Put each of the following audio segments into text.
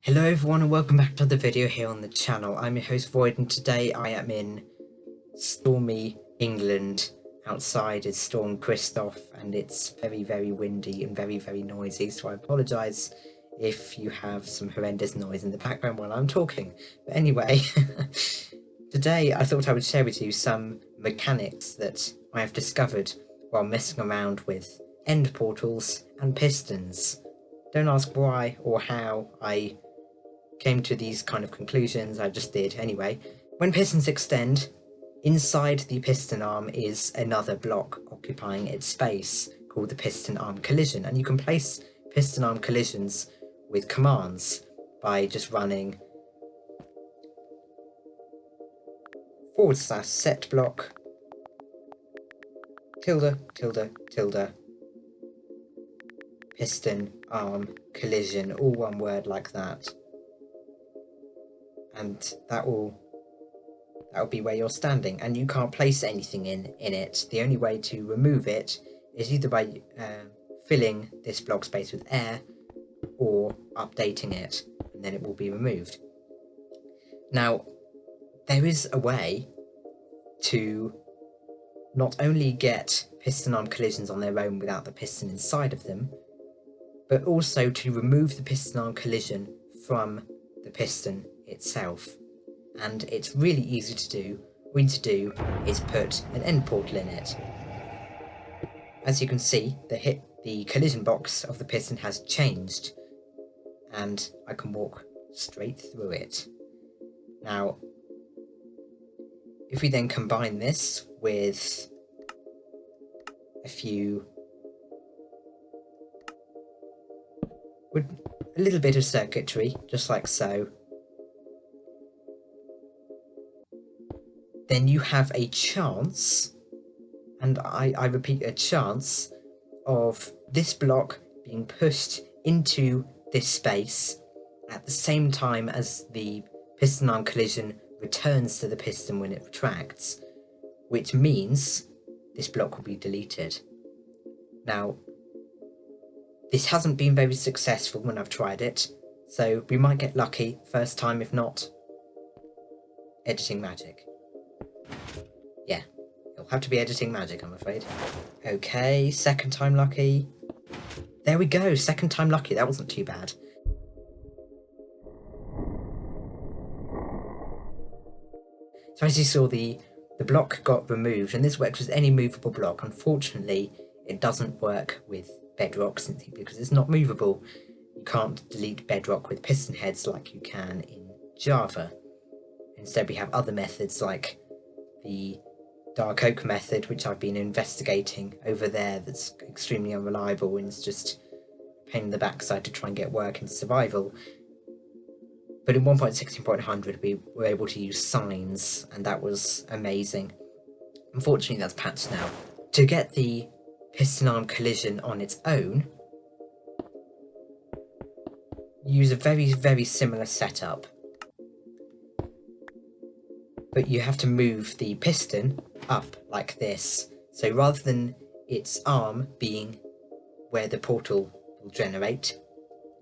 Hello everyone and welcome back to another video here on the channel. I'm your host Void and today I am in stormy England. Outside is Storm Christoph and it's very windy and very noisy, so I apologise if you have some horrendous noise in the background while I'm talking. But anyway, today I thought I would share with you some mechanics that I have discovered while messing around with end portals and pistons. Don't ask why or how I came to these kind of conclusions, I just did anyway. When pistons extend, inside the piston arm is another block occupying its space called the Piston Arm Collision, and you can place piston arm collisions with commands by just running / set block tilde piston arm collision, all one word like that. And that will be where you're standing, and you can't place anything in it. The only way to remove it is either by filling this block space with air or updating it, and then it will be removed. Now, there is a way to not only get piston arm collisions on their own without the piston inside of them, but also to remove the piston arm collision from the piston itself, and it's really easy to do. All you need to do is put an end portal in it. As you can see, the collision box of the piston has changed, and I can walk straight through it. Now, if we then combine this with a little bit of circuitry, just like so, then you have a chance, and I repeat, a chance of this block being pushed into this space at the same time as the piston arm collision returns to the piston when it retracts, which means this block will be deleted. Now, this hasn't been very successful when I've tried it, so we might get lucky first time, if not editing magic. Yeah, it'll have to be editing magic, I'm afraid. Okay, second time lucky. There we go, second time lucky, that wasn't too bad. So as you saw, the block got removed, and this works with any movable block. Unfortunately, it doesn't work with Bedrock simply because it's not movable. You can't delete Bedrock with piston heads like you can in Java. Instead, we have other methods like the dark oak method, which I've been investigating over there, that's extremely unreliable and it's just a pain in the backside to try and get work in survival. But in 1.16.100 we were able to use signs, and that was amazing. Unfortunately, that's patched now. To get the piston arm collision on its own, use a very similar setup, but you have to move the piston up like this. So rather than its arm being where the portal will generate,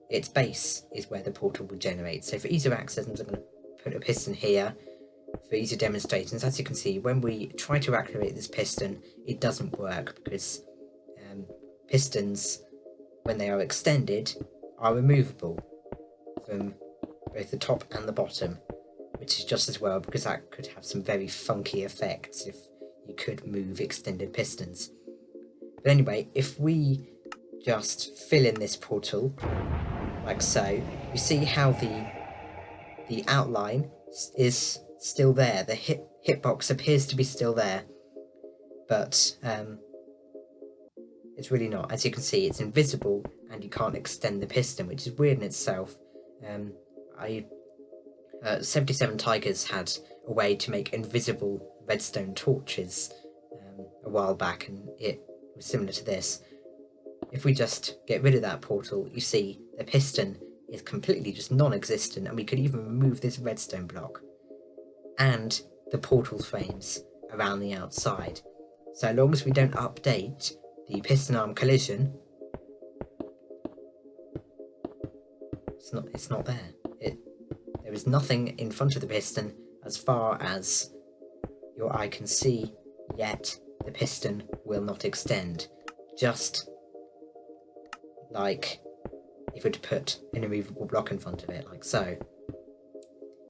its base is where the portal will generate. So for easier access, I'm going to put a piston here for easier demonstrations. As you can see, when we try to activate this piston, it doesn't work because pistons, when they are extended, are removable from both the top and the bottom, which is just as well because that could have some very funky effects if you could move extended pistons. But anyway, if we just fill in this portal like so, you see how the outline is still there. The hitbox appears to be still there, but it's really not. As you can see, it's invisible and you can't extend the piston, which is weird in itself. 77 Tigers had a way to make invisible redstone torches a while back, and it was similar to this. If we just get rid of that portal, you see the piston is completely just non-existent, and we could even remove this redstone block and the portal frames around the outside. So as long as we don't update the piston arm collision, it's not there. There is nothing in front of the piston as far as your eye can see, yet the piston will not extend. Just like if we were to put an immovable block in front of it, like so.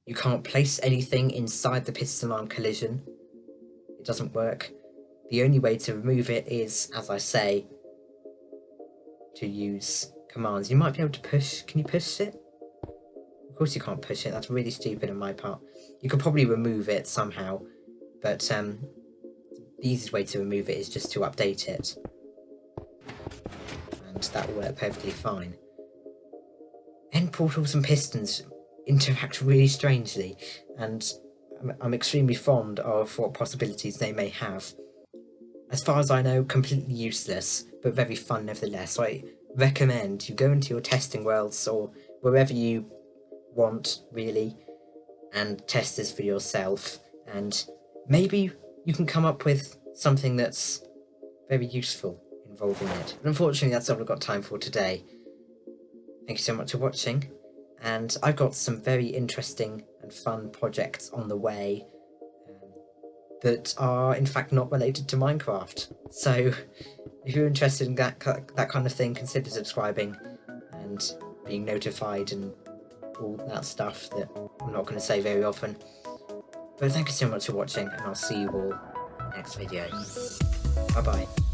You can't place anything inside the piston arm collision. It doesn't work. The only way to remove it is, as I say, to use commands. You might be able to push. Can you push it? Of course you can't push it. That's really stupid on my part. You could probably remove it somehow, but the easiest way to remove it is just to update it. And that will work perfectly fine. End portals and pistons interact really strangely, and I'm extremely fond of what possibilities they may have. As far as I know, completely useless, but very fun nevertheless. So I recommend you go into your testing worlds or wherever you want, really, and test this for yourself, and maybe you can come up with something that's very useful involving it. But unfortunately, that's all I've got time for today. Thank you so much for watching, and I've got some very interesting and fun projects on the way that are in fact not related to Minecraft. So if you're interested in that kind of thing, consider subscribing and being notified and all that stuff that I'm not going to say very often. But thank you so much for watching, and I'll see you all in the next video. Bye bye.